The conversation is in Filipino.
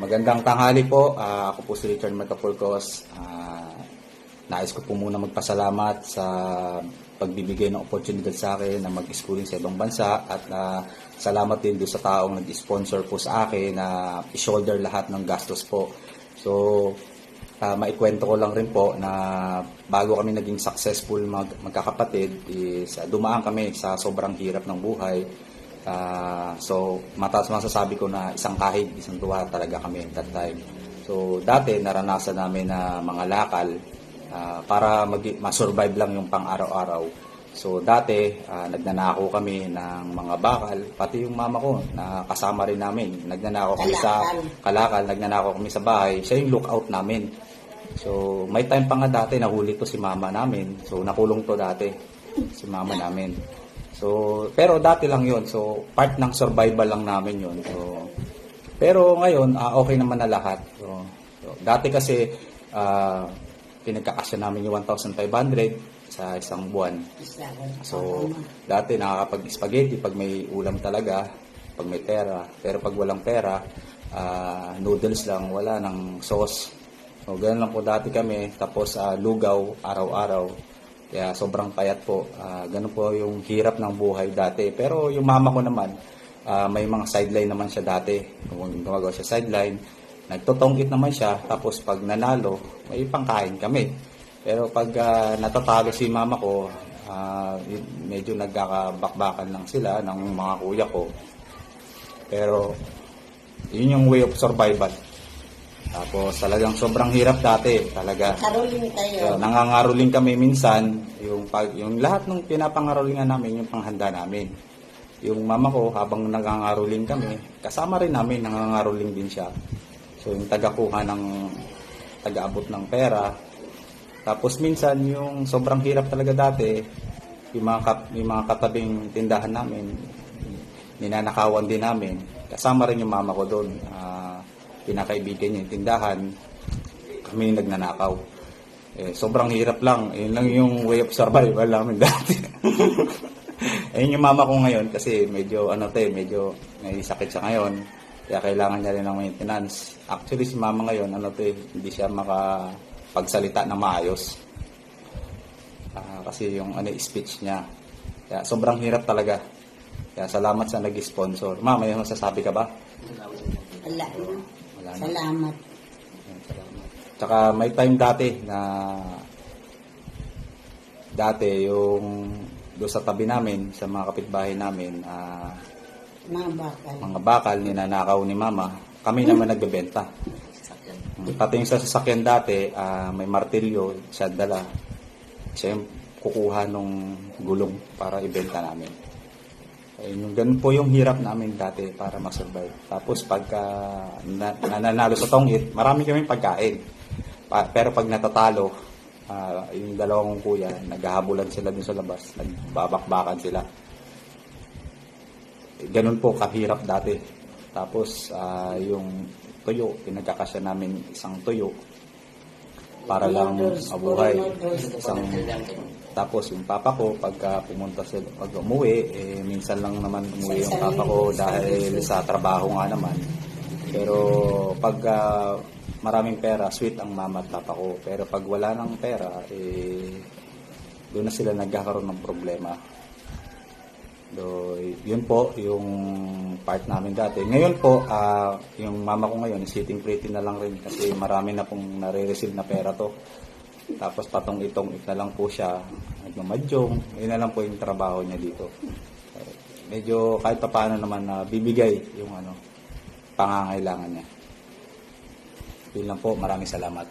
Magandang tanghali po. Ako po si Richard Matapulcos. Nais ko po muna magpasalamat sa pagbibigay ng oportunidad sa akin na mag-schooling sa ibang bansa at salamat din doon sa taong nag-sponsor po sa akin na i-shoulder lahat ng gastos po. So, maikwento ko lang rin po na bago kami naging successful magkakapatid is dumaan kami sa sobrang hirap ng buhay. So, mataas masasabi ko na isang kahig, isang tuwa talaga kami at that time. So, dati naranasan namin na mga lakal para ma-survive lang yung pang-araw-araw. So, dati nagnanako kami ng mga bakal, pati yung mama ko na kasama rin namin. Nagnanako kami sa kalakal, nagnanako kami sa bahay. Siya yung lookout namin. So, may time pa nga dati nahuli to si mama namin. So, nakulong to dati si mama namin. So, pero dati lang yon. So, part ng survival lang namin yon. So, pero ngayon, okay naman na lahat. So dati kasi, pinagkakasya namin yung 1,500 sa isang buwan. So, dati nakakapag-spaghetti pag may ulam talaga, pag may pera. Pero pag walang pera, noodles lang, wala ng sauce. So, ganun lang po dati kami. Tapos, lugaw, araw-araw. Kaya sobrang payat po. Ganun po yung hirap ng buhay dati. Pero yung mama ko naman, may mga sideline naman siya dati. Kung gumagawa siya sideline, nagtotongkit naman siya. Tapos pag nanalo, may pangkain kami. Pero pag natatalo si mama ko, medyo nagkakabakbakan lang sila ng mga kuya ko. Pero yun yung way of survival. Tapos talagang sobrang hirap dati, talaga. Karoling kayo. Nangangaroling kami minsan, yung lahat ng pinapangarolingan namin, yung panghanda namin. Yung mama ko, habang nangangaroling kami, kasama rin namin, nangangaroling din siya. So yung tagakuha taga-abot ng pera. Tapos minsan, yung sobrang hirap talaga dati, yung mga katabing tindahan namin, ninanakawan din namin. Kasama rin yung mama ko doon. Pinakaibigan niya yung tindahan, kami nagnanakaw. Sobrang hirap lang. Yun lang yung way of survival namin dati. Ayun yung mama ko ngayon kasi medyo medyo may sakit siya ngayon. Kaya kailangan niya rin ng maintenance. Actually si mama ngayon hindi siya makapagsalita na maayos. Kasi yung speech niya. Kaya sobrang hirap talaga. Kaya salamat sa nag-sponsor. Ma, may masasabi ka ba? Wala. Salamat. Tsaka may time dati na yung doon sa tabi namin, sa mga kapitbahay namin, mga bakal ninanakaw ni mama, kami naman nagbebenta. Pati yung sa sasakyan dati, may martilyo, siya dala. Siya yung kukuha nung gulong para ibenta namin. Yung ganun po yung hirap namin dati para masurvive. Tapos pagka nananalo sa tongit, marami kaming pagkain. Pero pag natatalo, yung dalawang kuya, naghahabulan sila dun sa labas, nagbabakbakan sila. Ganun po kahirap dati. Tapos yung tuyo, pinagkakasya namin isang tuyo para lang mabuhay. Tapos yung papa ko, pagka pumunta sila, pag umuwi, minsan lang naman umuwi yung papa ko dahil sa trabaho nga naman. Pero pag maraming pera, sweet ang mama at papa ko. Pero pag wala ng pera, doon na sila nagkakaroon ng problema. Yun po yung part namin dati. Ngayon po, yung mama ko ngayon, sitting pretty na lang rin kasi marami na pong nare-receive na pera to. Tapos patong-itong na lang po siya, nagmamadyong, yun na lang po yung trabaho niya dito. Medyo kahit pa paano naman na bibigay yung pangangailangan niya. Yun lang po, maraming salamat.